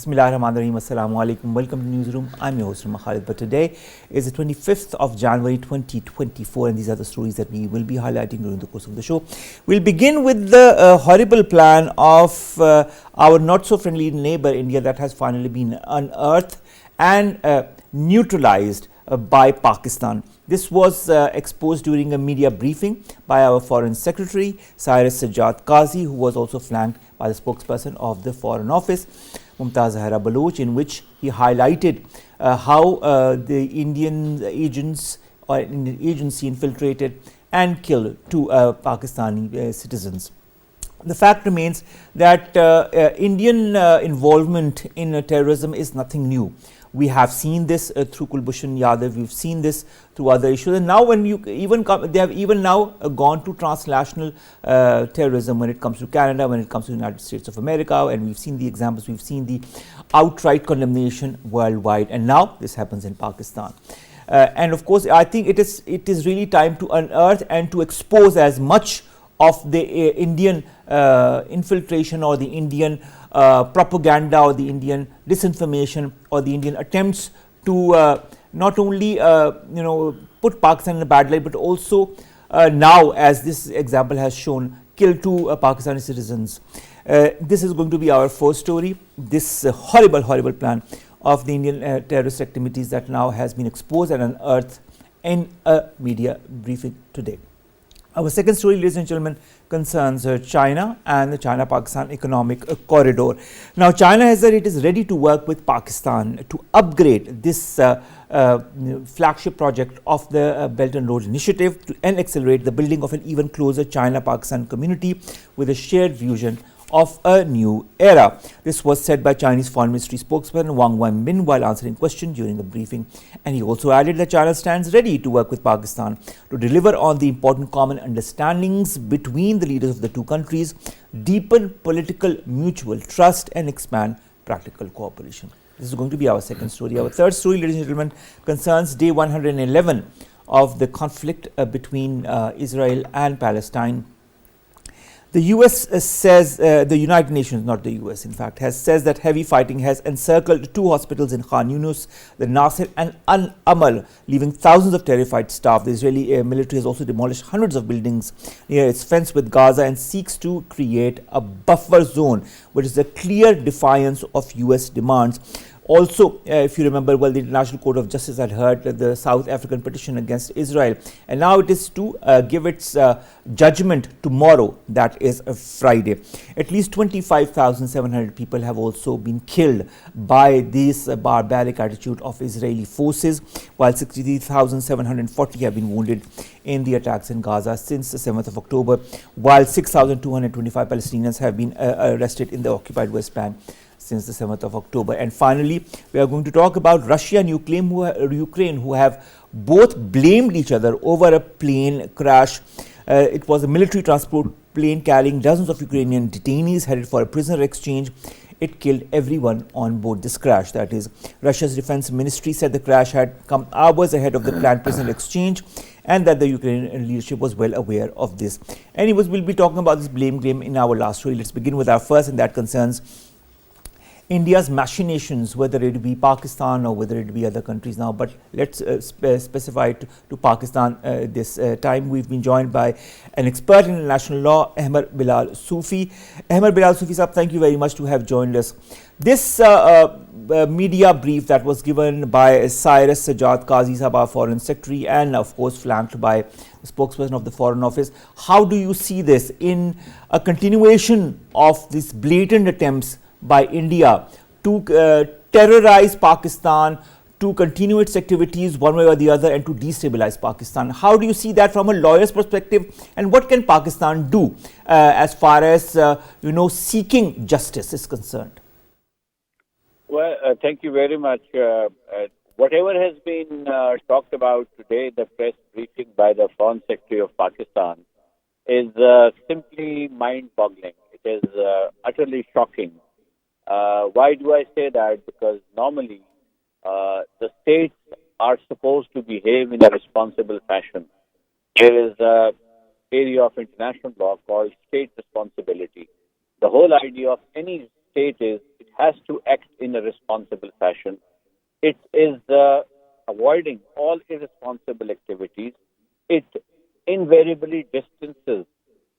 Bismillahirrahmanirrahim. Assalamu alaikum. Welcome to Newsroom. I'm your host, Khalid. But today is the 25th of January 2024, and these are the stories that we will be highlighting during the course of the show. We'll begin with the horrible plan of our not so friendly neighbor, India, that has finally been unearthed and neutralized by Pakistan. This was exposed during a media briefing by our Foreign Secretary, Cyrus Sajjad Qazi, who was also flanked by the spokesperson of the Foreign Office, Mumtaz Zahra Baloch, in which he highlighted how the Indian agents or Indian agency infiltrated and killed two Pakistani citizens. The fact remains that Indian involvement in terrorism is nothing new. We have seen this through Kulbhushan Yadav. We've seen this through other issues. And now, when you even come, they have even now gone to transnational terrorism when it comes to Canada, when it comes to the United States of America, and we've seen the examples. We've seen the outright condemnation worldwide, and now this happens in Pakistan. And of course, I think it is really time to unearth and to expose as much of the Indian infiltration or the Indian propaganda or the Indian disinformation or the Indian attempts to not only put Pakistan in a bad light, but also now, as this example has shown, kill two Pakistani citizens. This is going to be our first story. This horrible plan of the Indian terrorist activities that now has been exposed and unearthed in a media briefing today. Our second story, ladies and gentlemen, concerns China and the China-Pakistan economic corridor. Now, China has said it is ready to work with Pakistan to upgrade this flagship project of the Belt and Road Initiative and accelerate the building of an even closer China-Pakistan community with a shared vision of a new era. This was said by Chinese Foreign Ministry spokesman Wang Wenbin while answering questions during a briefing. And he also added that China stands ready to work with Pakistan to deliver on the important common understandings between the leaders of the two countries, deepen political mutual trust, and expand practical cooperation. This is going to be our second story. Our third story, ladies and gentlemen, concerns day 111 of the conflict between Israel and Palestine. The US says, the United Nations, not the US in fact, says that heavy fighting has encircled two hospitals in Khan Yunus, the Nasir and Ahmer, leaving thousands of terrified staff. The Israeli military has also demolished hundreds of buildings near its fence with Gaza and seeks to create a buffer zone, which is a clear defiance of US demands. Also, if you remember well, the International Court of Justice had heard the South African petition against Israel, and now it is to give its judgment tomorrow, that is a Friday. At least 25,700 people have also been killed by this barbaric attitude of Israeli forces, while 63,740 have been wounded in the attacks in Gaza since the 7th of October, while 6,225 Palestinians have been arrested in the occupied West Bank since the 7th of October. And finally, we are going to talk about Russia and Ukraine, who have both blamed each other over a plane crash. It was a military transport plane carrying dozens of Ukrainian detainees headed for a prisoner exchange. It killed everyone on board this crash. That is, Russia's defense ministry said the crash had come hours ahead of the planned prisoner exchange, and that the Ukrainian leadership was well aware of this. Anyways, we'll be talking about this blame game in our last story. Let's begin with our first, and that concerns India's machinations, whether it be Pakistan or whether it be other countries now. But let's specify it to Pakistan this time. We've been joined by an expert in international law, Ahmer Bilal Sufi. Ahmer Bilal Sufi sahab, thank you very much to have joined us. This media brief that was given by Cyrus Sajjad Qazi sahab, our Foreign Secretary, and of course flanked by the spokesperson of the Foreign Office, how do you see this in a continuation of these blatant attempts by India to terrorize Pakistan, to continue its activities one way or the other, and to destabilize Pakistan? How do you see that from a lawyer's perspective, and what can Pakistan do as far as seeking justice is concerned? Well, thank you very much. Whatever has been talked about today, the press briefing by the Foreign Secretary of Pakistan, is simply mind-boggling. It is utterly shocking. Why do I say that? Because normally the states are supposed to behave in a responsible fashion. There is an area of international law called state responsibility. The whole idea of any state is it has to act in a responsible fashion. It is avoiding all irresponsible activities. It invariably distances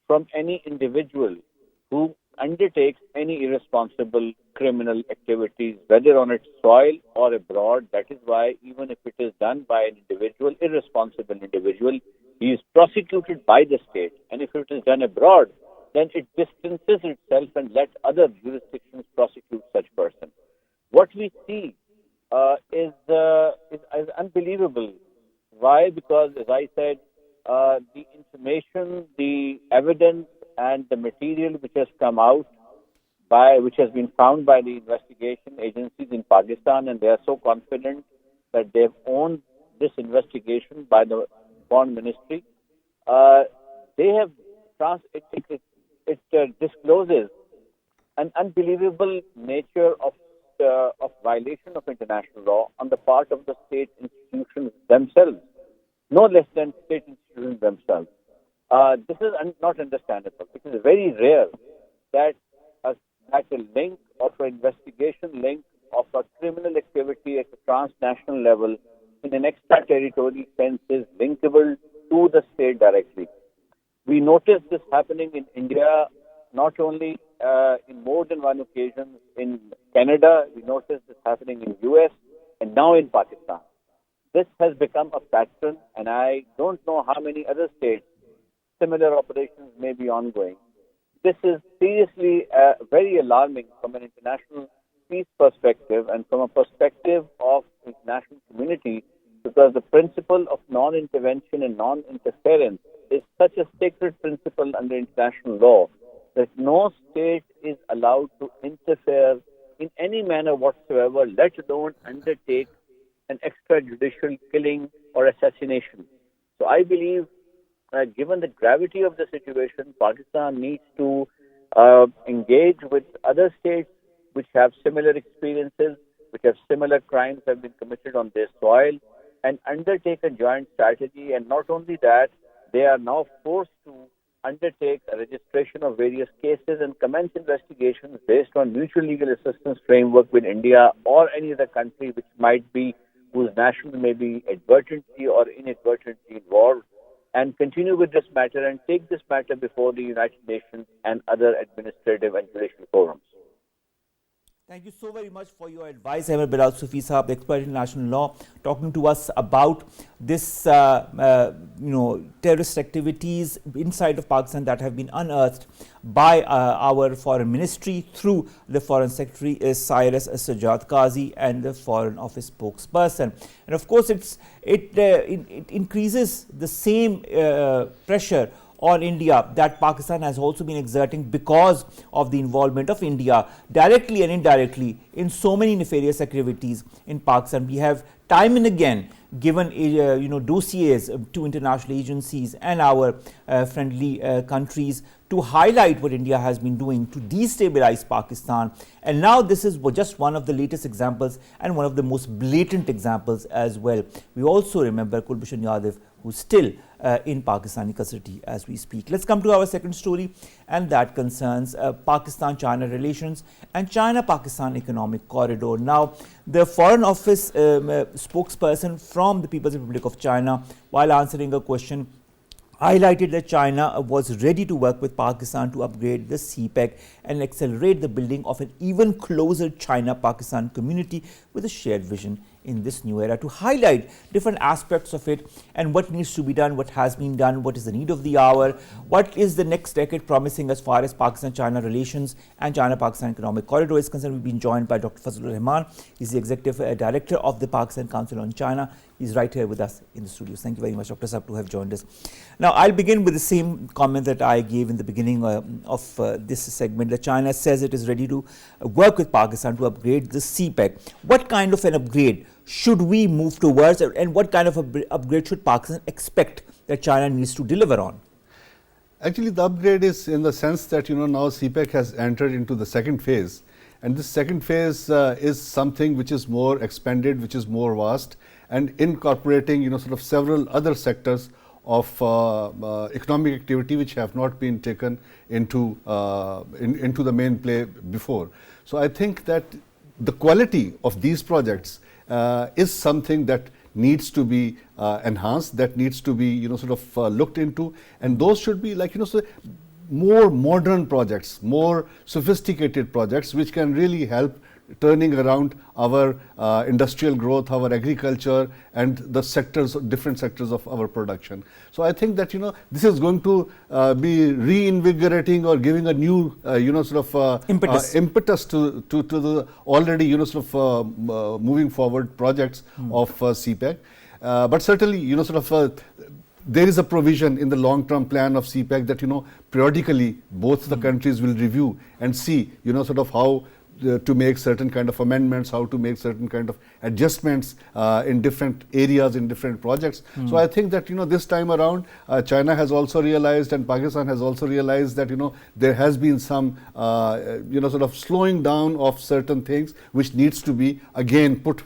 from any individual who undertakes any irresponsible criminal activities, whether on its soil or abroad. That is why, even if it is done by an individual, irresponsible individual, he is prosecuted by the state. And if it is done abroad, then it distances itself and let other jurisdictions prosecute such person. What we see is unbelievable. Why? Because, as I said, the information, the evidence, and the material which has come out which has been found by the investigation agencies in Pakistan, and they are so confident that they've owned this investigation by the Foreign Ministry. They have it discloses an unbelievable nature of violation of international law on the part of the state institutions themselves, no less than state institutions themselves. This is not understandable. It is very rare that a link of an investigation link of a criminal activity at a transnational level in an extraterritorial sense is linkable to the state directly. We noticed this happening in India, not only in more than one occasion in Canada. We noticed this happening in US and now in Pakistan. This has become a pattern, and I don't know how many other states similar operations may be ongoing. This is seriously very alarming from an international peace perspective and from a perspective of the international community, because the principle of non-intervention and non-interference is such a sacred principle under international law that no state is allowed to interfere in any manner whatsoever, let alone undertake an extrajudicial killing or assassination. So I believe, given the gravity of the situation, Pakistan needs to engage with other states which have similar experiences, which have similar crimes have been committed on their soil, and undertake a joint strategy. And not only that, they are now forced to undertake a registration of various cases and commence investigations based on mutual legal assistance framework with India or any other country whose nationals may be advertently or inadvertently involved, and continue with this matter and take this matter before the United Nations and other administrative and judicial forums. Thank you so very much for your advice, Ahmer. Bilal Sufi Sahab, expert in international law, talking to us about this, terrorist activities inside of Pakistan that have been unearthed by our foreign ministry through the foreign secretary Cyrus Sajjad Qazi and the foreign office spokesperson. And of course, it increases the same pressure on India that Pakistan has also been exerting because of the involvement of India directly and indirectly in so many nefarious activities in Pakistan. We have time and again given dossiers to international agencies and our friendly countries to highlight what India has been doing to destabilize Pakistan. And now this is just one of the latest examples and one of the most blatant examples as well. We also remember Kulbhushan Yadav, who's still in Pakistani custody as we speak. Let's come to our second story, and that concerns Pakistan-China relations and China-Pakistan economic corridor. Now, the Foreign Office spokesperson from the People's Republic of China, while answering a question, highlighted that China was ready to work with Pakistan to upgrade the CPEC and accelerate the building of an even closer China-Pakistan community with a shared vision in this new era, to highlight different aspects of it and what needs to be done, what has been done, what is the need of the hour, what is the next decade promising as far as Pakistan-China relations and China-Pakistan economic corridor is concerned. We've been joined by Dr. Fazal Rehman. He's the Executive Director of the Pakistan Council on China. He's right here with us in the studios. Thank you very much, Dr. Saab, to have joined us. Now, I'll begin with the same comment that I gave in the beginning of this segment, that China says it is ready to work with Pakistan to upgrade the CPEC. What kind of an upgrade should we move towards, and what kind of upgrade should Pakistan expect that China needs to deliver on? Actually, the upgrade is in the sense that, now CPEC has entered into the second phase. And this second phase is something which is more expanded, which is more vast, and incorporating, sort of several other sectors of economic activity which have not been taken into the main play before. So I think that the quality of these projects is something that needs to be enhanced, that needs to be looked into, and those should be like more modern projects, more sophisticated projects which can really help turning around our industrial growth, our agriculture, and the sectors, different sectors of our production. So I think that this is going to be reinvigorating or giving a new impetus to the already moving forward projects of CPEC. But certainly there is a provision in the long-term plan of CPEC that periodically both the countries will review and see how to make certain kind of amendments, how to make certain kind of adjustments in different areas, in different projects. So I think that this time around China has also realized and Pakistan has also realized that there has been some slowing down of certain things which needs to be again put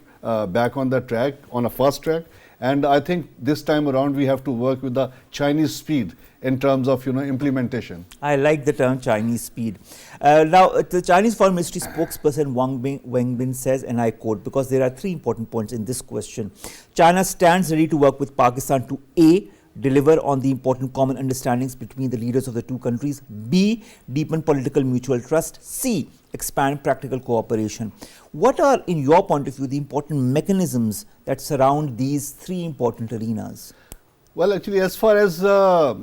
back on the track, on a fast track. And I think this time around we have to work with the Chinese speed in terms of implementation. I like the term Chinese speed. Now, the Chinese Foreign Ministry spokesperson Wang Wenbin says, and I quote, because there are three important points in this question: China stands ready to work with Pakistan to A, deliver on the important common understandings between the leaders of the two countries, B, deepen political mutual trust, C, expand practical cooperation. What are, in your point of view, the important mechanisms that surround these three important arenas? Well, actually, as far as the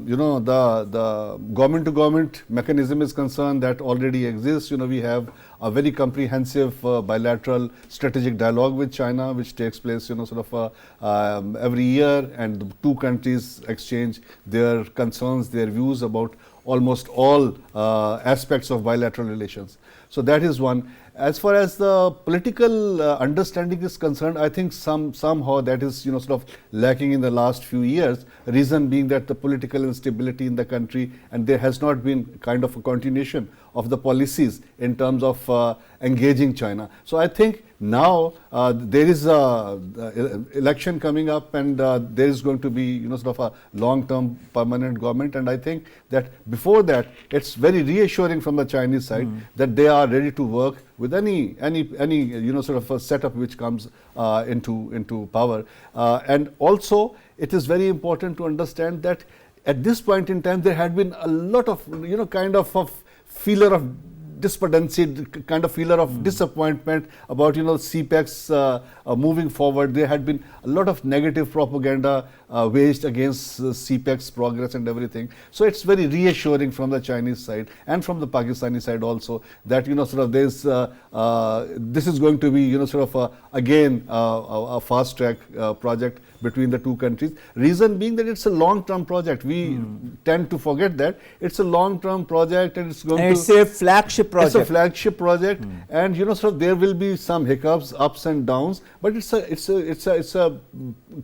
government-to-government mechanism is concerned, that already exists. We have a very comprehensive bilateral strategic dialogue with China, which takes place every year, and the two countries exchange their concerns, their views about almost all aspects of bilateral relations. So that is one. As far as the political understanding is concerned, I think somehow that is lacking in the last few years. Reason being that the political instability in the country, and there has not been kind of a continuation of the policies in terms of engaging China. So I think now there is a election coming up, and there is going to be a long-term permanent government, and I think that before that it's very reassuring from the Chinese side that they are ready to work with any a setup which comes into power. And also it is very important to understand that at this point in time there had been a lot of kind of feeler of despondency, kind of feeler of disappointment about CPEC's moving forward. There had been a lot of negative propaganda waged against CPEC's progress and everything. So it's very reassuring from the Chinese side and from the Pakistani side also that there's this is going to be again a fast track project between the two countries. Reason being that it's a long-term project. We tend to forget that it's a long-term project, and it's going it's a flagship project. It's a flagship project, and there will be some hiccups, ups and downs, but it's a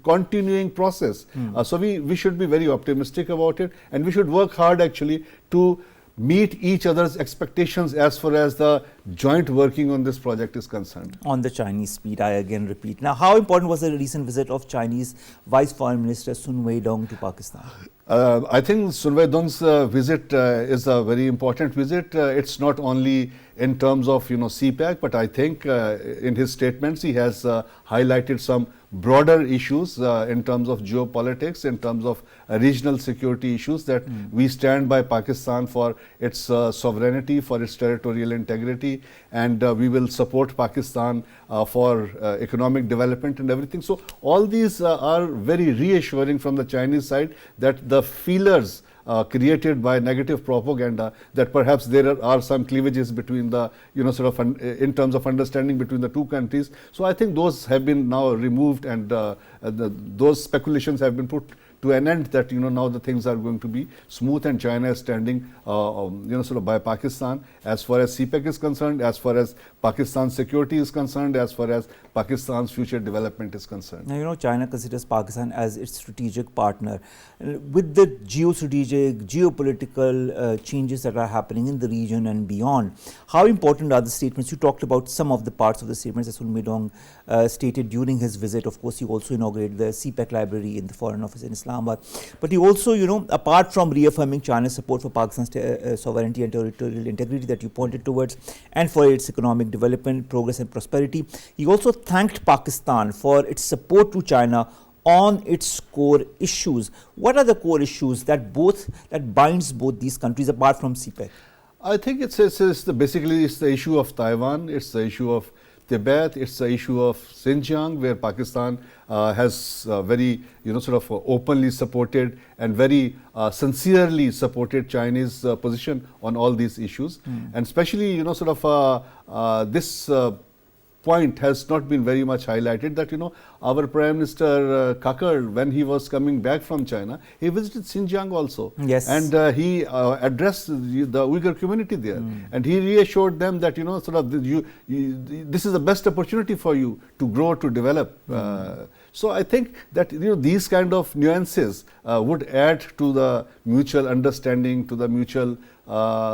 continuing process. So we should be very optimistic about it, and we should work hard actually to meet each other's expectations as far as the joint working on this project is concerned. On the Chinese speed, I again repeat. Now, how important was the recent visit of Chinese Vice Foreign Minister Sun Weidong to Pakistan? I think Sun Weidong's visit is a very important visit. It's not only in terms of CPEC, but I think in his statements he has highlighted some broader issues in terms of geopolitics, in terms of regional security issues, that we stand by Pakistan for its sovereignty, for its territorial integrity, and we will support Pakistan for economic development and everything. So all these are very reassuring from the Chinese side, that the feelers created by negative propaganda, that perhaps there are some cleavages between the in terms of understanding between the two countries. So I think those have been now removed, and those speculations have been put to an end, that now the things are going to be smooth, and China is standing by Pakistan as far as CPEC is concerned, as far as Pakistan's security is concerned, as far as Pakistan's future development is concerned. Now, China considers Pakistan as its strategic partner. With the geostrategic, geopolitical changes that are happening in the region and beyond, how important are the statements? You talked about some of the parts of the statements that Sun Weidong stated during his visit. Of course, he also inaugurated the CPEC library in the Foreign Office in Islam. Islamabad. But he also, apart from reaffirming China's support for Pakistan's sovereignty and territorial integrity that you pointed towards, and for its economic development, progress and prosperity, he also thanked Pakistan for its support to China on its core issues. What are the core issues that binds both these countries apart from CPEC? I think basically it's the issue of Taiwan, it's the issue of Tibet, it's the issue of Xinjiang, where Pakistan has very, openly supported and very sincerely supported Chinese position on all these issues. And especially, this point has not been very much highlighted, that our Prime Minister Kakar, when he was coming back from China, he visited Xinjiang also. Yes. And he addressed the Uyghur community there, and he reassured them that this is the best opportunity for you to grow, to develop. So I think that these kind of nuances would add to the mutual understanding, to the mutual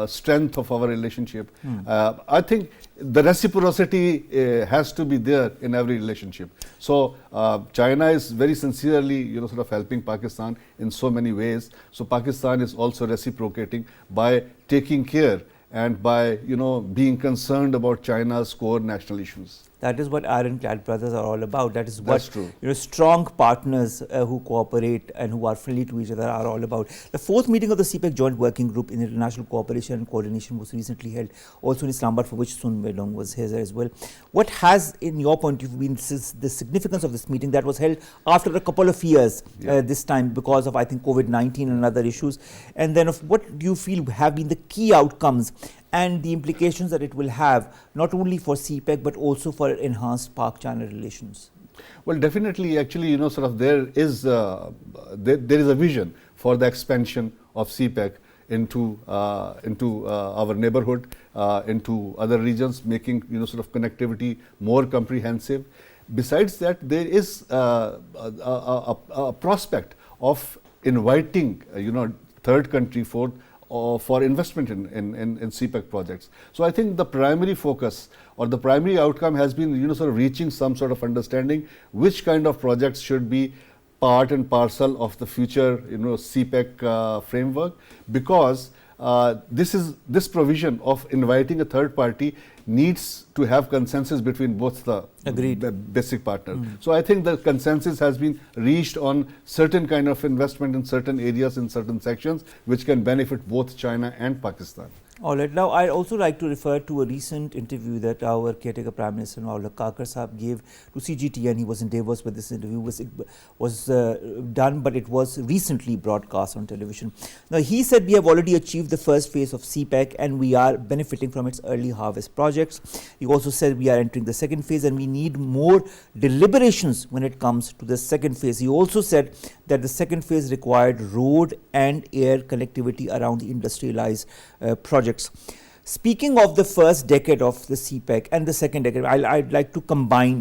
strength of our relationship. I think the reciprocity has to be there in every relationship. So China is very sincerely helping Pakistan in so many ways. So Pakistan is also reciprocating by taking care and by being concerned about China's core national issues. That is what ironclad brothers are all about. That is what true. Strong partners who cooperate and who are friendly to each other are all about. The fourth meeting of the CPEC Joint Working Group in International Cooperation and Coordination was recently held, also in Islamabad, for which Sun Weidong was here as well. What has, in your point of view, been the significance of this meeting that was held after a couple of years this time because of, I think, COVID-19 and other issues? And then what do you feel have been the key outcomes and the implications that it will have, not only for CPEC but also for enhanced Pak-China relations? Well, definitely, actually, there is a vision for the expansion of CPEC into our neighborhood, into other regions, making connectivity more comprehensive. Besides that, there is a prospect of inviting third country for investment in CPEC projects. So I think the primary focus or the primary outcome has been reaching some sort of understanding which kind of projects should be part and parcel of the future CPEC framework, because this provision of inviting a third party needs to have consensus between both the basic partners. So I think the consensus has been reached on certain kind of investment in certain areas, in certain sections, which can benefit both China and Pakistan. All right. Now, I'd also like to refer to a recent interview that our caretaker Prime Minister Kakar Sahab gave to CGT, and he was in Davos with this interview. Was done, but it was recently broadcast on television. Now, he said we have already achieved the first phase of CPEC and we are benefiting from its early harvest projects. He also said we are entering the second phase and we need more deliberations when it comes to the second phase. He also said that the second phase required road and air connectivity around the industrialized projects. Speaking of the first decade of the CPEC and the second decade, I'd like to combine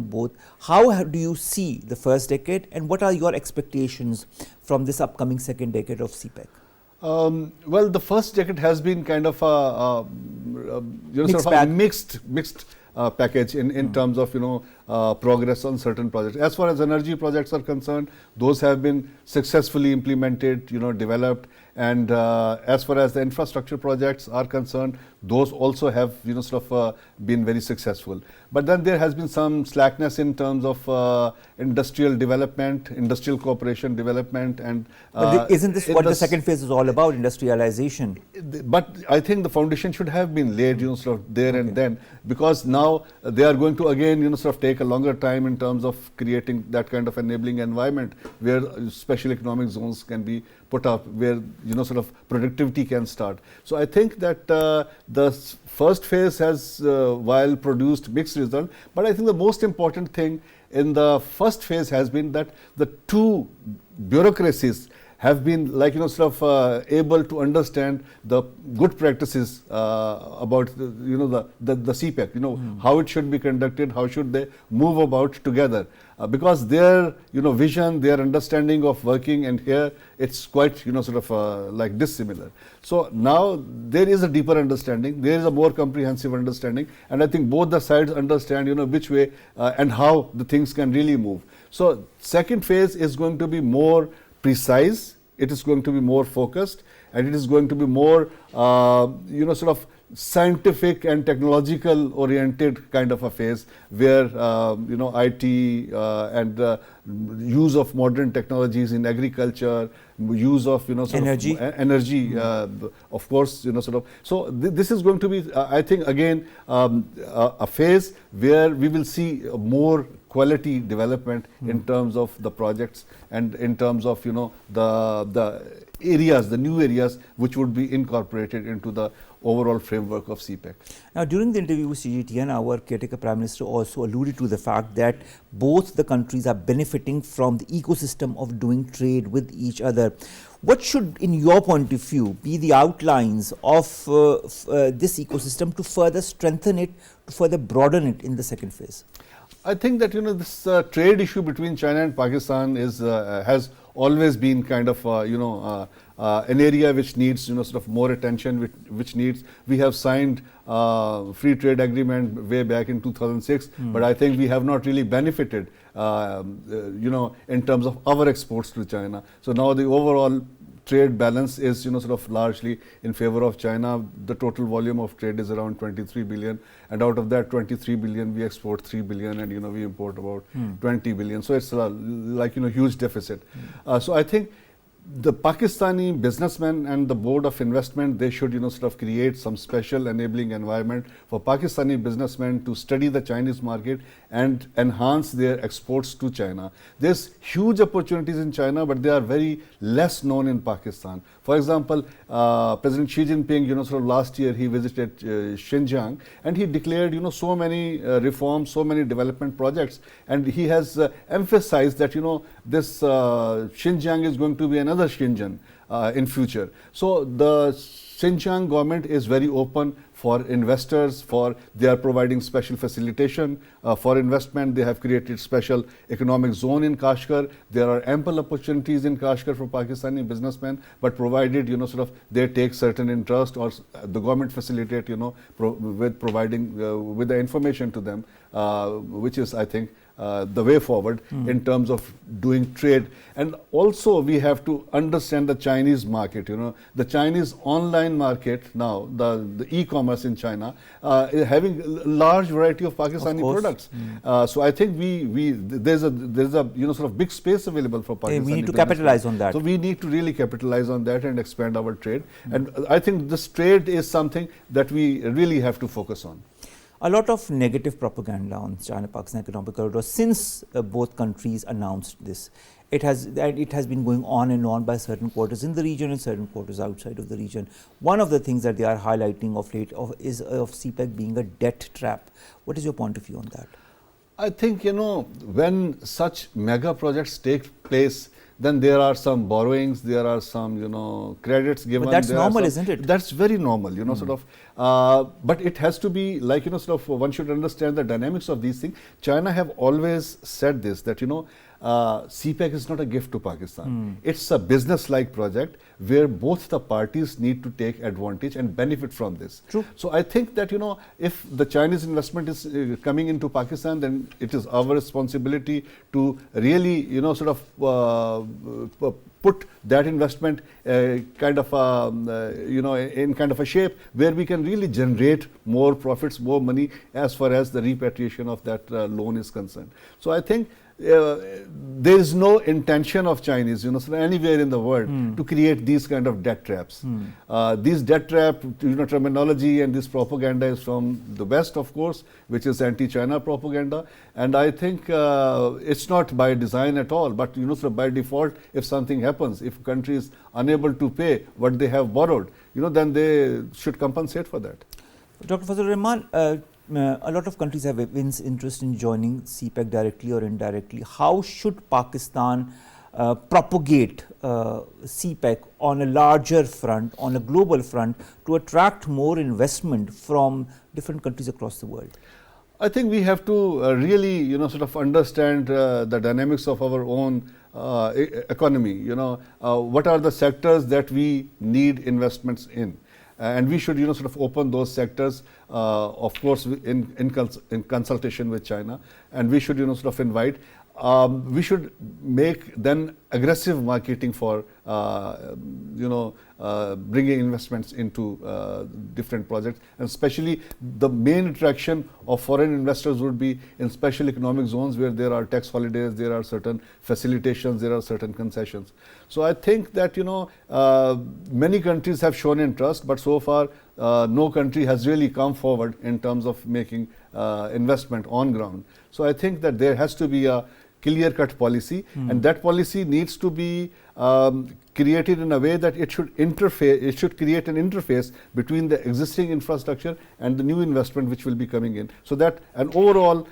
both. How do you see the first decade and what are your expectations from this upcoming second decade of CPEC? Well, the first decade has been kind of a mixed package in terms of progress on certain projects. As far as energy projects are concerned, those have been successfully implemented, developed, and as far as the infrastructure projects are concerned, those also have been very successful. But then there has been some slackness in terms of industrial development, industrial cooperation development, and but isn't this what the second phase is all about, industrialization? But I think the foundation should have been laid there and then, because now they are going to again take a longer time in terms of creating that kind of enabling environment where special economic zones can be put up, where productivity can start. So I think that the first phase has while produced mixed result, but I think the most important thing in the first phase has been that the two bureaucracies have been able to understand the good practices about the CPEC, how it should be conducted, how should they move about together, because their vision, their understanding of working, and here it's quite like dissimilar. So now there is a deeper understanding, there is a more comprehensive understanding, and I think both the sides understand which way and how the things can really move. So second phase is going to be more precise, it is going to be more focused, and it is going to be more, sort of scientific and technological oriented kind of a phase where, IT and use of modern technologies in agriculture, use of, energy, of course, sort of. So this is going to be, I think, again, a phase where we will see more quality development in terms of the projects and in terms of, the areas, the new areas which would be incorporated into the overall framework of CPEC. Now, during the interview with CGTN, our caretaker Prime Minister also alluded to the fact that both the countries are benefiting from the ecosystem of doing trade with each other. What should, in your point of view, be the outlines of this ecosystem to further strengthen it, to further broaden it in the second phase? I think that, this trade issue between China and Pakistan is has always been kind of, an area which needs, sort of more attention, which needs, we have signed free trade agreement way back in 2006, but I think we have not really benefited, in terms of our exports to China. So now the overall trade balance is, sort of largely in favor of China. The total volume of trade is around 23 billion, and out of that 23 billion, we export 3 billion, and, we import about 20 billion. So it's like, huge deficit. So I think the Pakistani businessmen and the Board of Investment, they should, sort of create some special enabling environment for Pakistani businessmen to study the Chinese market and enhance their exports to China. There's huge opportunities in China, but they are very less known in Pakistan. For example, President Xi Jinping, sort of last year he visited Xinjiang, and he declared, so many reforms, so many development projects, and he has emphasized that, this Xinjiang is going to be another Xinjiang in future. So the Xinjiang government is very open for investors, they are providing special facilitation for investment. They have created special economic zone in Kashgar. There are ample opportunities in Kashgar for Pakistani businessmen, but provided, sort of they take certain interest, or the government facilitate, with providing with the information to them, which is, I think, the way forward in terms of doing trade. And also we have to understand the Chinese market. The Chinese online market now, the e-commerce in China, is having a large variety of Pakistani products. So I think there's a sort of big space available for Pakistani. We need to capitalize on that. So we need to really capitalize on that and expand our trade. And I think this trade is something that we really have to focus on. A lot of negative propaganda on China-Pakistan economic corridor since both countries announced this. It has been going on and on by certain quarters in the region and certain quarters outside of the region. One of the things that they are highlighting of late is of CPEC being a debt trap. What is your point of view on that? I think, when such mega projects take place, then there are some borrowings, there are some, credits given. But that's normal, isn't it? That's very normal, sort of. But it has to be like, sort of, one should understand the dynamics of these things. China have always said this, that, CPEC is not a gift to Pakistan. It's a business-like project where both the parties need to take advantage and benefit from this. True. So I think that, if the Chinese investment is coming into Pakistan, then it is our responsibility to really, sort of put that investment kind of, in kind of a shape where we can really generate more profits, more money as far as the repatriation of that loan is concerned. So I think there is no intention of Chinese, anywhere in the world to create these kind of debt traps. These debt trap, terminology and this propaganda is from the West, of course, which is anti-China propaganda. And I think it's not by design at all, but by default, if something happens, if a country is unable to pay what they have borrowed, then they should compensate for that. Dr. Fazal, Rehman, a lot of countries have evinced interest in joining CPEC directly or indirectly. How should Pakistan propagate CPEC on a larger front, on a global front, to attract more investment from different countries across the world? I think we have to really, sort of understand the dynamics of our own economy. What are the sectors that we need investments in? And we should, sort of open those sectors, of course, in consultation with China, and we should, sort of invite. We should make then aggressive marketing for bringing investments into different projects, and especially the main attraction of foreign investors would be in special economic zones where there are tax holidays, there are certain facilitations, there are certain concessions. So I think that many countries have shown interest, but so far no country has really come forward in terms of making investment on ground. So I think that there has to be a clear-cut policy, and that policy needs to be created in a way that it should create an interface between the existing infrastructure and the new investment which will be coming in, so that an overall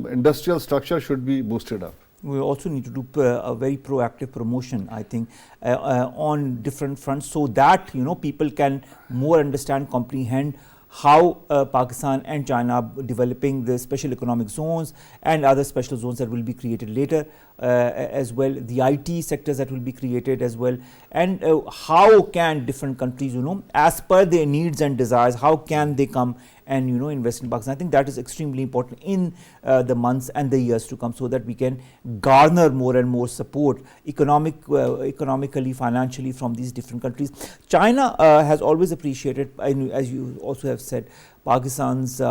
industrial structure should be boosted up. We also need to do a very proactive promotion, I think, on different fronts, so that people can more understand, comprehend how Pakistan and China are developing the special economic zones and other special zones that will be created later as well, the IT sectors that will be created as well, and how can different countries, as per their needs and desires, how can they come and invest in Pakistan. I think that is extremely important in the months and the years to come, so that we can garner more and more support economically, financially from these different countries. China has always appreciated, as you also have said, Pakistan's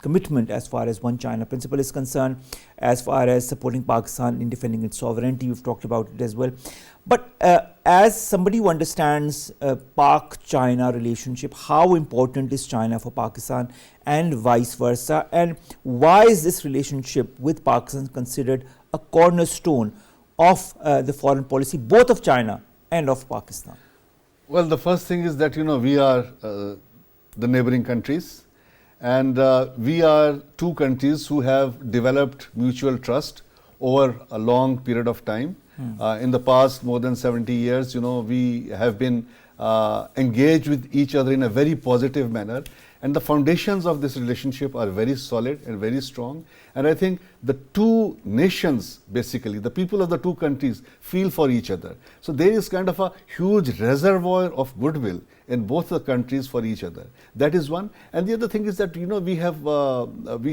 commitment as far as One China principle is concerned, as far as supporting Pakistan in defending its sovereignty. We've talked about it as well. But as somebody who understands Pak-China relationship, how important is China for Pakistan and vice versa, and why is this relationship with Pakistan considered a cornerstone of the foreign policy, both of China and of Pakistan? Well, the first thing is that we are the neighboring countries, and we are two countries who have developed mutual trust over a long period of time. In the past more than 70 years, we have been engaged with each other in a very positive manner, and the foundations of this relationship are very solid and very strong. And I think the two nations, basically the people of the two countries, feel for each other. So there is kind of a huge reservoir of goodwill in both the countries for each other. That is one. And the other thing is that we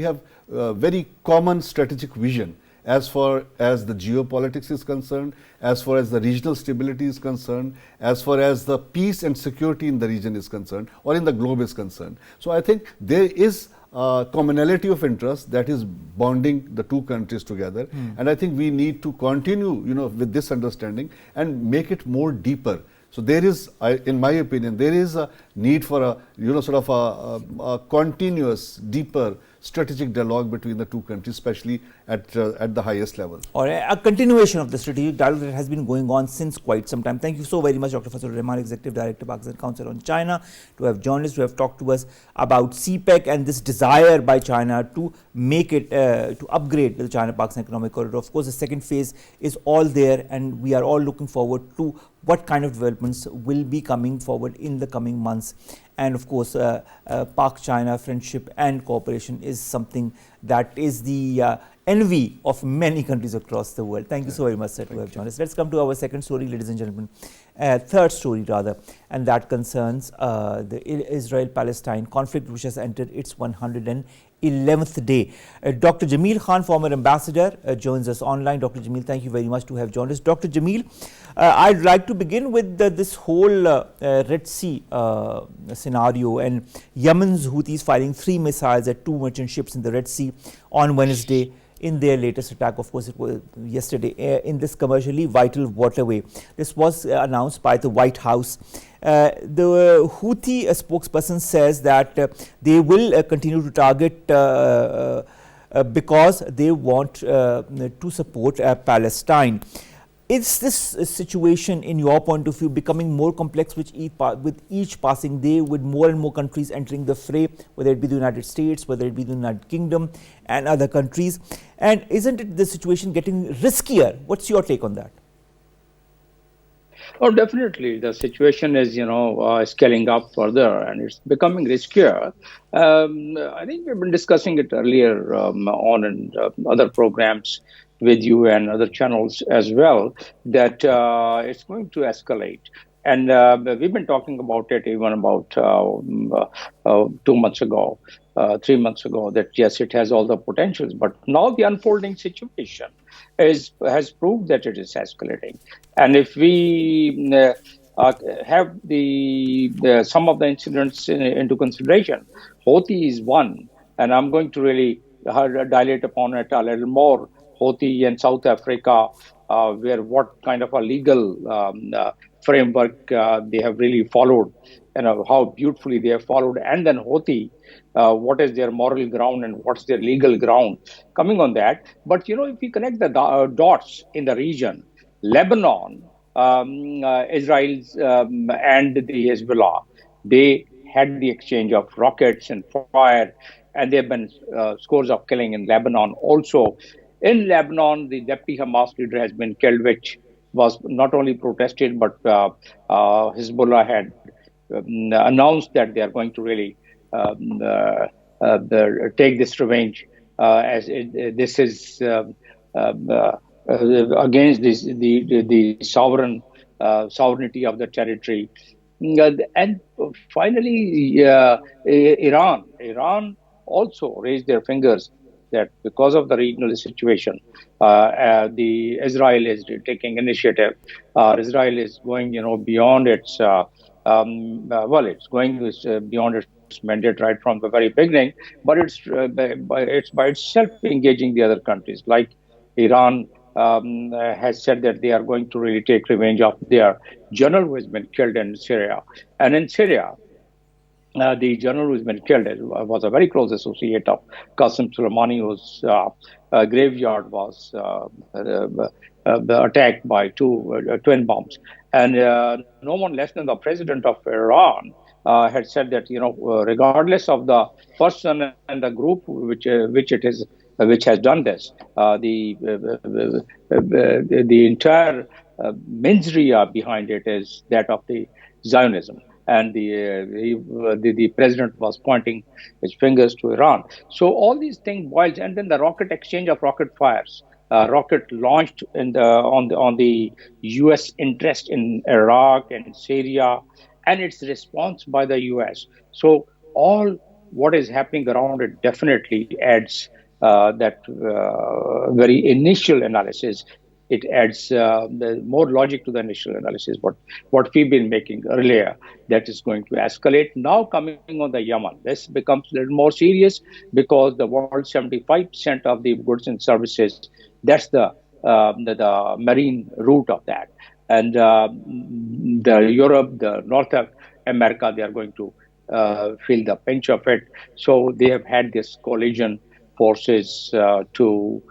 have very common strategic vision as far as the geopolitics is concerned, as far as the regional stability is concerned, as far as the peace and security in the region is concerned, or in the globe is concerned. So I think there is a commonality of interest that is bonding the two countries together, and I think we need to continue with this understanding and make it more deeper. So there is, in my opinion, there is a need for a a continuous, deeper strategic dialogue between the two countries, especially at the highest level. Or a continuation of the strategic dialogue that has been going on since quite some time. Thank you so very much, Dr. Fazal Rehman, Executive Director, Pakistan Council on China, to have journalists who have talked to us about CPEC and this desire by China to make it, to upgrade the China-Pakistan Economic Corridor. Of course, the second phase is all there, and we are all looking forward to what kind of developments will be coming forward in the coming months. And of course, Pak-China friendship and cooperation is something that is the envy of many countries across the world. Thank you so very much, sir, to have joined us. Let's come to our second story, ladies and gentlemen, third story rather, and that concerns the Israel-Palestine conflict, which has entered its 111th day. Dr. Jamil Khan, former ambassador, joins us online. Dr. Jamil, thank you very much to have joined us. Dr. Jamil, I'd like to begin with this whole Red Sea scenario, and Yemen's Houthis firing 3 missiles at 2 merchant ships in the Red Sea on Wednesday in their latest attack. Of course, it was yesterday in this commercially vital waterway. This was announced by the White House. The Houthi spokesperson says that they will continue to target because they want to support Palestine. Is this situation, in your point of view, becoming more complex with each passing day, with more and more countries entering the fray, whether it be the United States, whether it be the United Kingdom and other countries? And isn't it the situation getting riskier? What's your take on that? Oh, definitely. The situation is, scaling up further, and it's becoming riskier. I think we've been discussing it earlier on in other programs with you and other channels as well, that it's going to escalate. And we've been talking about it even about 2 months ago. 3 months ago that yes, it has all the potentials, but now the unfolding situation has proved that it is escalating. And if we have some of the incidents into consideration, Houthi is one, and I'm going to really dilate upon it a little more. Houthi in South Africa, where what kind of a legal framework they have really followed, how beautifully they have followed, and then Houthi, what is their moral ground and what's their legal ground coming on that. But if we connect the dots in the region, Lebanon, Israel's and the Hezbollah, they had the exchange of rockets and fire, and there have been scores of killing in Lebanon also. In Lebanon, the deputy Hamas leader has been killed, which was not only protested, but Hezbollah had announced that they are going to really take this revenge, as this is against the sovereignty of the territory. And finally, Iran also raised their fingers that because of the regional situation, the Israel is taking initiative. Israel is going, beyond its it's going beyond its mandate right from the very beginning. But it's by itself engaging the other countries, like Iran has said that they are going to really take revenge of their general who has been killed in Syria. And in Syria, the general who has been killed was a very close associate of Qasem Soleimani, whose graveyard was attacked by two twin bombs. And no one less than the president of Iran had said that, regardless of the person and the group which has done this, the entire mens rea behind it is that of the Zionism. And the president was pointing his fingers to Iran. So all these things boils, and then the rocket exchange of rocket fires, rocket launched on the U.S. interest in Iraq and Syria, and its response by the U.S. So all what is happening around it definitely adds that very initial analysis. It adds more logic to the initial analysis, but what we've been making earlier, that is going to escalate. Now coming on the Yemen, this becomes a little more serious because the world 75% of the goods and services, that's the marine route of that. And the Europe, the North America, they are going to feel the pinch of it. So they have had this coalition forces to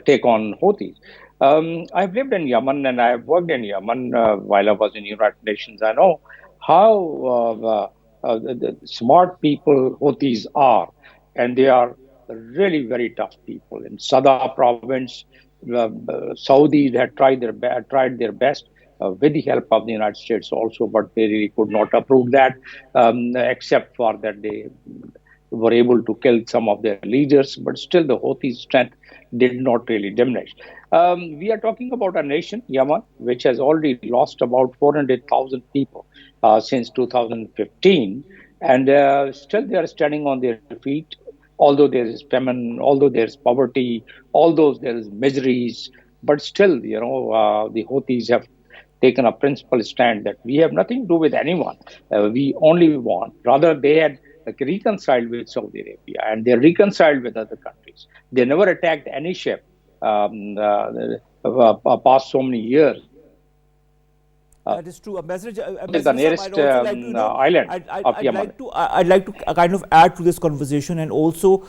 take on Houthis. I've lived in Yemen and I've worked in Yemen while I was in United Nations. I know how the smart people Houthis are, and they are really very tough people. In Sada province, Saudis had tried their best with the help of the United States also, but they really could not approve that, except for that they were able to kill some of their leaders, but still the Houthi strength did not really diminish. We are talking about a nation, Yemen, which has already lost about 400,000 people since 2015, and still they are standing on their feet. Although there is famine, although there is poverty, although there is miseries, but still, the Houthis have taken a principled stand that we have nothing to do with anyone. We only want, rather they had reconciled with Saudi Arabia, and they reconciled with other countries. They never attacked any ship past so many years. That is true. A message. Is the nearest island of Yemen. I'd like to kind of add to this conversation and also,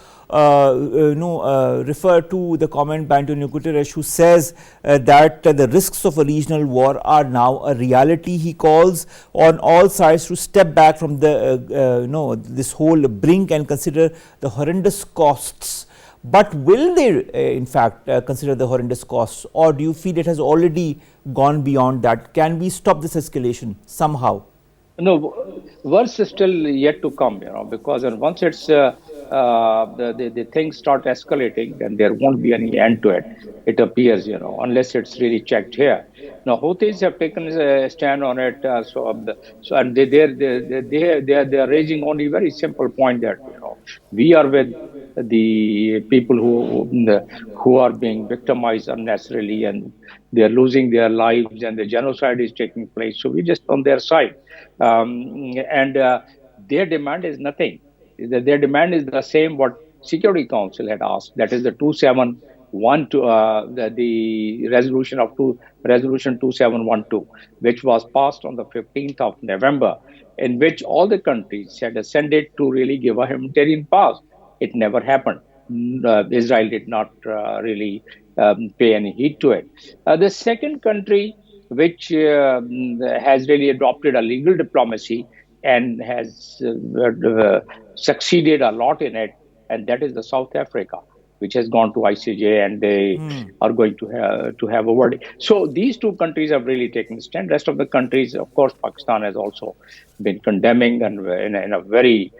refer to the comment by Antonio Guterres, who says that the risks of a regional war are now a reality. He calls on all sides to step back from this whole brink and consider the horrendous costs. But will they, in fact, consider the horrendous costs, or do you feel it has already gone beyond that? Can we stop this escalation somehow? No, worse is still yet to come, because once it's the things start escalating, then there won't be any end to it. It appears, unless it's really checked here. Now, Houthis have taken a stand on it, and they are raising only very simple point that We are with the people who are being victimized unnecessarily, and they are losing their lives, and the genocide is taking place. So we're just on their side, and their demand is nothing. Their demand is the same what Security Council had asked. That is the 2712, the resolution 2712, which was passed on the 15th of November, in which all the countries had ascended to really give a humanitarian pass. It never happened. Israel did not really pay any heed to it. The second country which has really adopted a legal diplomacy and has succeeded a lot in it, and that is the South Africa, which has gone to ICJ, and they are going to have a verdict. So these two countries have really taken a stand. Rest of the countries, of course, Pakistan has also been condemning, and in a very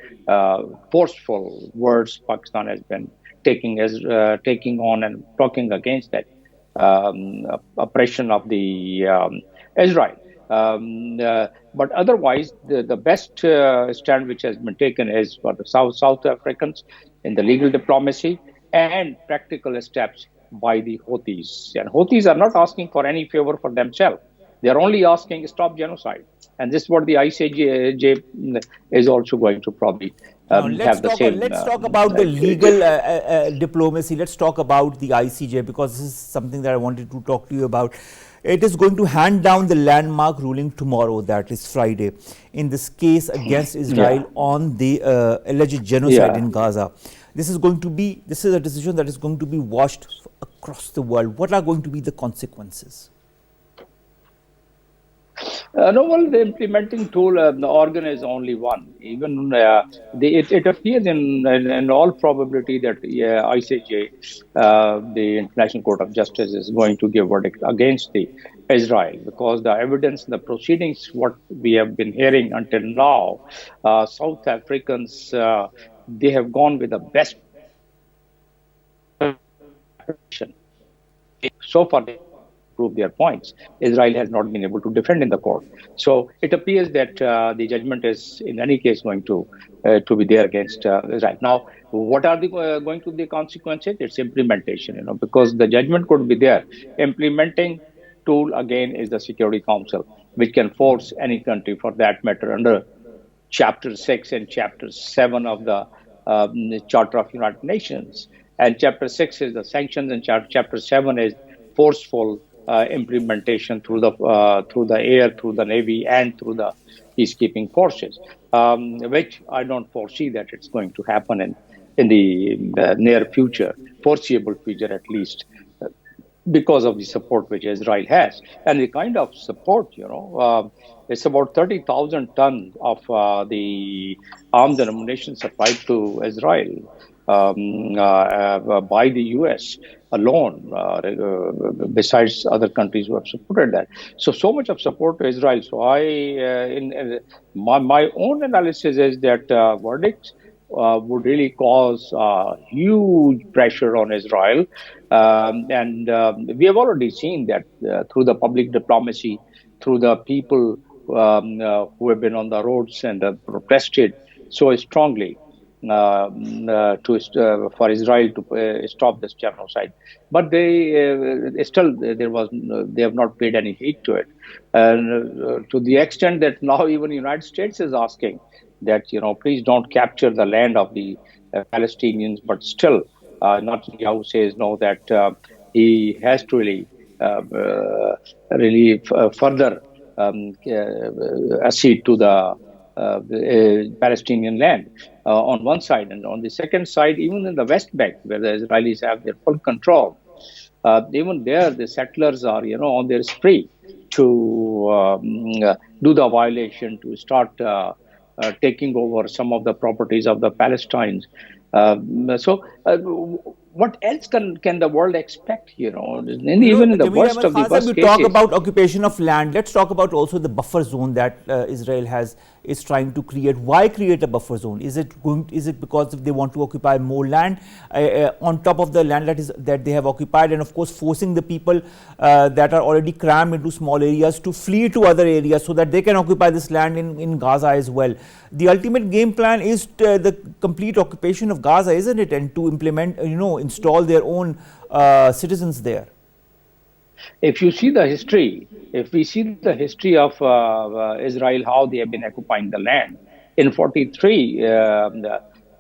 forceful words, Pakistan has been taking on and talking against that oppression of the Israel. But otherwise, the best stand which has been taken is for the South Africans in the legal diplomacy and practical steps by the Houthis. And Houthis are not asking for any favor for themselves. They are only asking stop genocide. And this is what the ICJ is also going to probably have the same. Let's talk about the legal diplomacy. Let's talk about the ICJ, because this is something that I wanted to talk to you about. It is going to hand down the landmark ruling tomorrow, that is Friday, in this case against Israel on the alleged genocide in Gaza. This is a decision that is going to be watched across the world. What are going to be the consequences? No, well, the implementing tool, the organ is only one. Even it appears in all probability that ICJ, the International Court of Justice, is going to give verdict against the Israel, because the evidence, the proceedings, what we have been hearing until now, South Africans, they have gone with the best. So far, they prove their points. Israel has not been able to defend in the court. So it appears that the judgment is in any case going to be there against Israel. Now, what are going to be the consequences? It's implementation, because the judgment could be there. Implementing tool again is the Security Council, which can force any country for that matter under Chapter 6 and Chapter 7 of the Charter of United Nations. And Chapter 6 is the sanctions, and Chapter 7 is forceful implementation through the air, through the Navy, and through the peacekeeping forces, which I don't foresee that it's going to happen in the near future, foreseeable future at least, because of the support which Israel has. And the kind of support, it's about 30,000 tons of the arms and ammunition supplied to Israel by the U.S. alone, besides other countries who have supported that. So much of support to Israel. So my own analysis is that verdicts would really cause huge pressure on Israel. And we have already seen that through the public diplomacy, through the people who have been on the roads and protested so strongly for Israel to stop this genocide. But they have not paid any heed to it. And to the extent that now even the United States is asking that, please don't capture the land of the Palestinians, but still Netanyahu says no, that he has to really further accede to the Palestinian land on one side, and on the second side, even in the West Bank, where the Israelis have their full control, even there the settlers are on their spree to do the violation, to start taking over some of the properties of the Palestinians. So what else can the world expect? And even in the Jamil worst Ahmed of the Khan said, worst we talk cases. about occupation of land. Let's talk about also the buffer zone that Israel is trying to create. Why create a buffer zone? Is it because they want to occupy more land on top of the land that they have occupied, and of course forcing the people that are already crammed into small areas to flee to other areas so that they can occupy this land in Gaza as well? The ultimate game plan is the complete occupation of Gaza, isn't it? And to implement, install their own citizens there. If we see the history of Israel, how they have been occupying the land, in 43,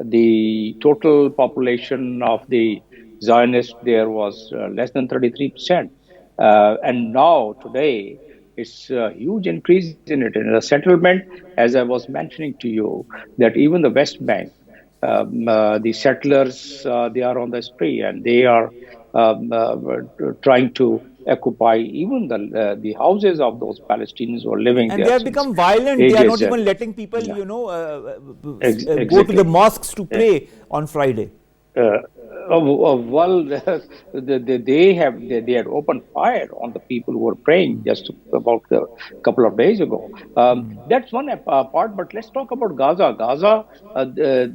the total population of the Zionists there was less than 33%. And now, today, it's a huge increase in it. In the settlement, as I was mentioning to you, that even the West Bank, the settlers, they are on the spree, and they are trying to occupy even the houses of those Palestinians who are living And they there have since become violent. They are not ages. even letting people, Yeah, go to the exactly. mosques to pray on Friday. Uh, well, they had opened fire on the people who were praying just about a couple of days ago. That's one part. But let's talk about Gaza. Gaza, the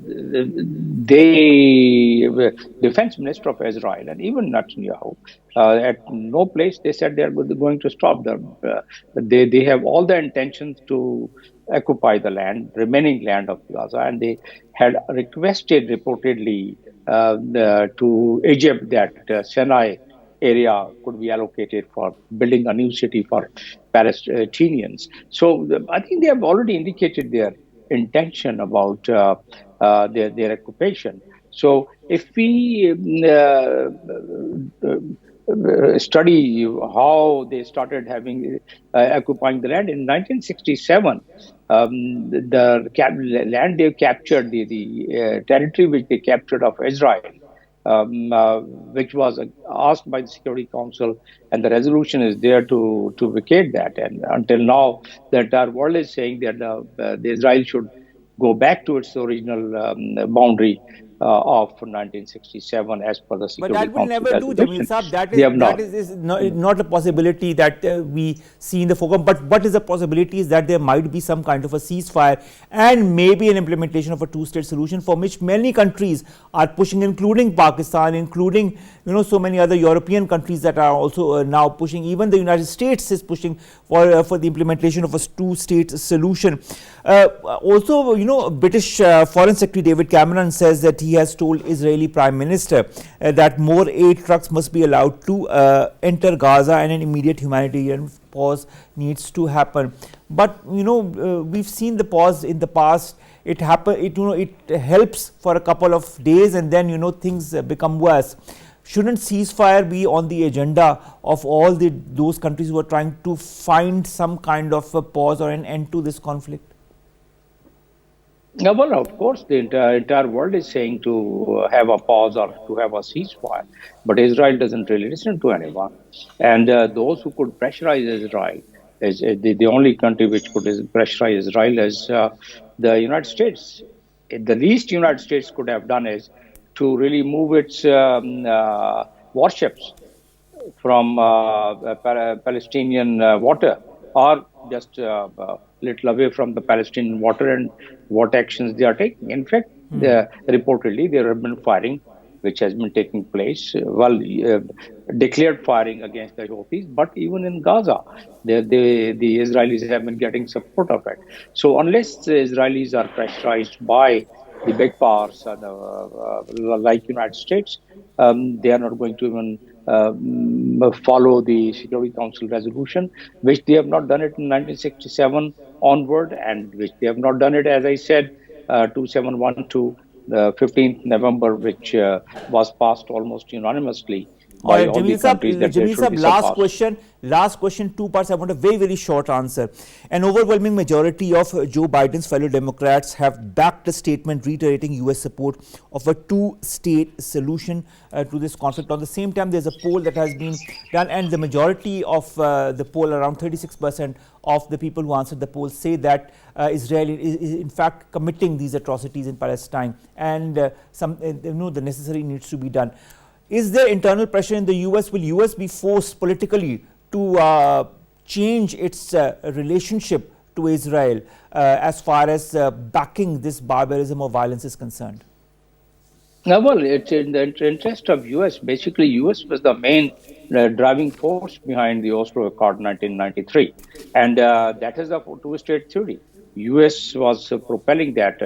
defense minister of Israel and even Netanyahu, at no place they said they are going to stop them. They have all the intentions to occupy the remaining land of Gaza, and they had requested reportedly to Egypt that Sinai area could be allocated for building a new city for Palestinians. So I think they have already indicated their intention about their occupation. So if we study how they started having occupying the land in 1967, the land they captured, the territory which they captured of Israel, which was asked by the Security Council, and the resolution is there to vacate that. And until now, the entire world is saying that the Israel should go back to its original boundary of 1967 as per the But Security that will Council never do, Jamil resolution. Saab. They have That not. is not a possibility that we see in the foreground. But what is a possibility is that there might be some kind of a ceasefire and maybe an implementation of a two-state solution, for which many countries are pushing, including Pakistan, including so many other European countries that are also now pushing. Even the United States is pushing for the implementation of a two-state solution. Also, British Foreign Secretary David Cameron says that he has told Israeli Prime Minister that more aid trucks must be allowed to enter Gaza, and an immediate humanitarian pause needs to happen. But we've seen the pause in the past. It helps for a couple of days, and then things become worse. Shouldn't ceasefire be on the agenda of all those countries who are trying to find some kind of a pause or an end to this conflict? Well, of course, the entire world is saying to have a pause or to have a ceasefire, but Israel doesn't really listen to anyone. And those who could pressurize Israel, is the only country which could pressurize Israel is the United States. The least United States could have done is to really move its warships from Palestinian water, or just little away from the Palestinian water, and what actions they are taking. In fact, reportedly there have been firing which has been taking place, declared firing against the Houthis, but even in Gaza, the Israelis have been getting support of it. So unless the Israelis are pressurized by the big powers, like United States, they are not going to even follow the Security Council resolution, which they have not done it in 1967 onward, and which they have not done it, as I said, 2712, the 15th November, which was passed almost unanimously All by right, all the countries that they should be surpassed. Last question, two parts. I want a very, very short answer. An overwhelming majority of Joe Biden's fellow Democrats have backed a statement reiterating US support of a two-state solution to this conflict. On the same time, there's a poll that has been done, and the majority of the poll, around 36% of the people who answered the poll, say that Israel is in fact committing these atrocities in Palestine, and the necessary needs to be done. is there internal pressure in the US? Will US be forced politically to change its relationship to Israel as far as backing this barbarism or violence is concerned? Well, it's in the interest of U.S. Basically, U.S. was the main driving force behind the Oslo Accord 1993, and that is the two-state theory. U.S. was propelling that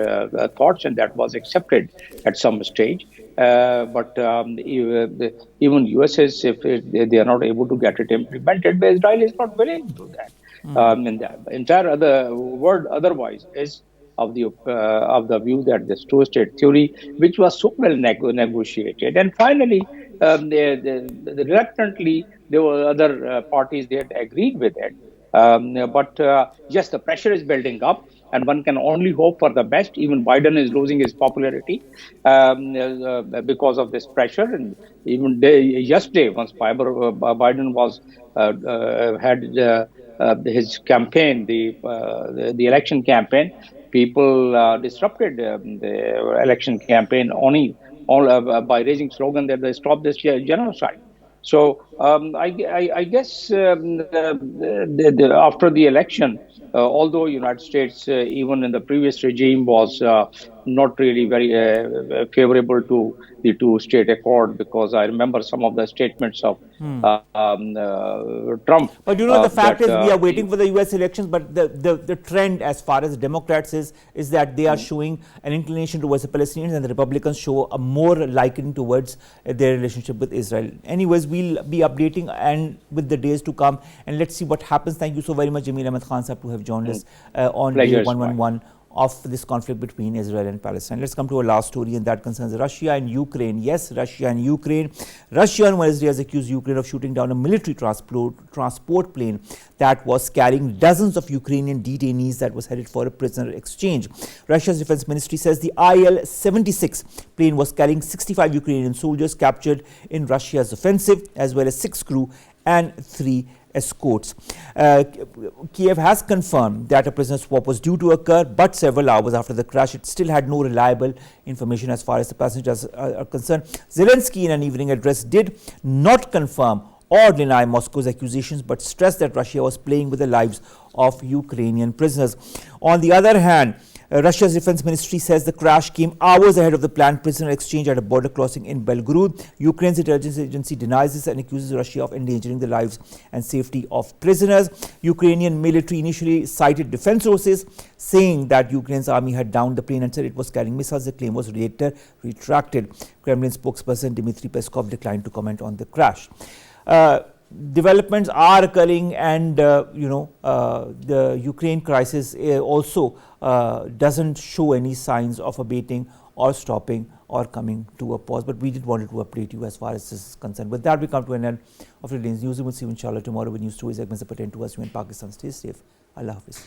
thoughts, and that was accepted at some stage. But even U.S. is, if they are not able to get it implemented, but Israel is not willing to do that. And the entire other world otherwise is of the view that this two-state theory, which was so well negotiated, and finally, reluctantly, there were other parties that agreed with it. But yes, the pressure is building up, and one can only hope for the best. Even Biden is losing his popularity because of this pressure. And even yesterday, once Biden was had his campaign, the election campaign, people disrupted the election campaign only by raising slogan that they stop this genocide. So I guess after the election, although United States, even in the previous regime, was not really very favorable to the two-state accord, because I remember some of the statements of Trump. But the fact is, we are waiting for the US elections, but the trend as far as Democrats is that they are showing an inclination towards the Palestinians, and the Republicans show a more liking towards their relationship with Israel. Anyways, we'll be updating and with the days to come, and let's see what happens. Thank you so very much, Jamil Khan, to have joined us on day 111 of this conflict between Israel and Palestine. Let's come to our last story, and that concerns Russia and Ukraine. Yes, Russia and Ukraine. Russia on Wednesday has accused Ukraine of shooting down a military transport plane that was carrying dozens of Ukrainian detainees that was headed for a prisoner exchange. Russia's defense ministry says the Il-76 plane was carrying 65 Ukrainian soldiers captured in Russia's offensive, as well as 6 crew and 3 escorts. Kiev has confirmed that a prisoner swap was due to occur, but several hours after the crash, it still had no reliable information as far as the passengers are concerned. Zelensky, in an evening address, did not confirm or deny Moscow's accusations, but stressed that Russia was playing with the lives of Ukrainian prisoners. On the other hand, Russia's defense ministry says the crash came hours ahead of the planned prisoner exchange at a border crossing in Belgorod. Ukraine's intelligence agency denies this and accuses Russia of endangering the lives and safety of prisoners. Ukrainian military initially cited defense sources, saying that Ukraine's army had downed the plane and said it was carrying missiles. The claim was later retracted. Kremlin spokesperson Dmitry Peskov declined to comment on the crash. Developments are occurring, and the Ukraine crisis also doesn't show any signs of abating or stopping or coming to a pause. But we did wanted to update you as far as this is concerned. With that, we come to an end of today's news. We will see you inshallah tomorrow with news stories segments that pertain to us here in Pakistan. Stay safe. Allah Hafiz.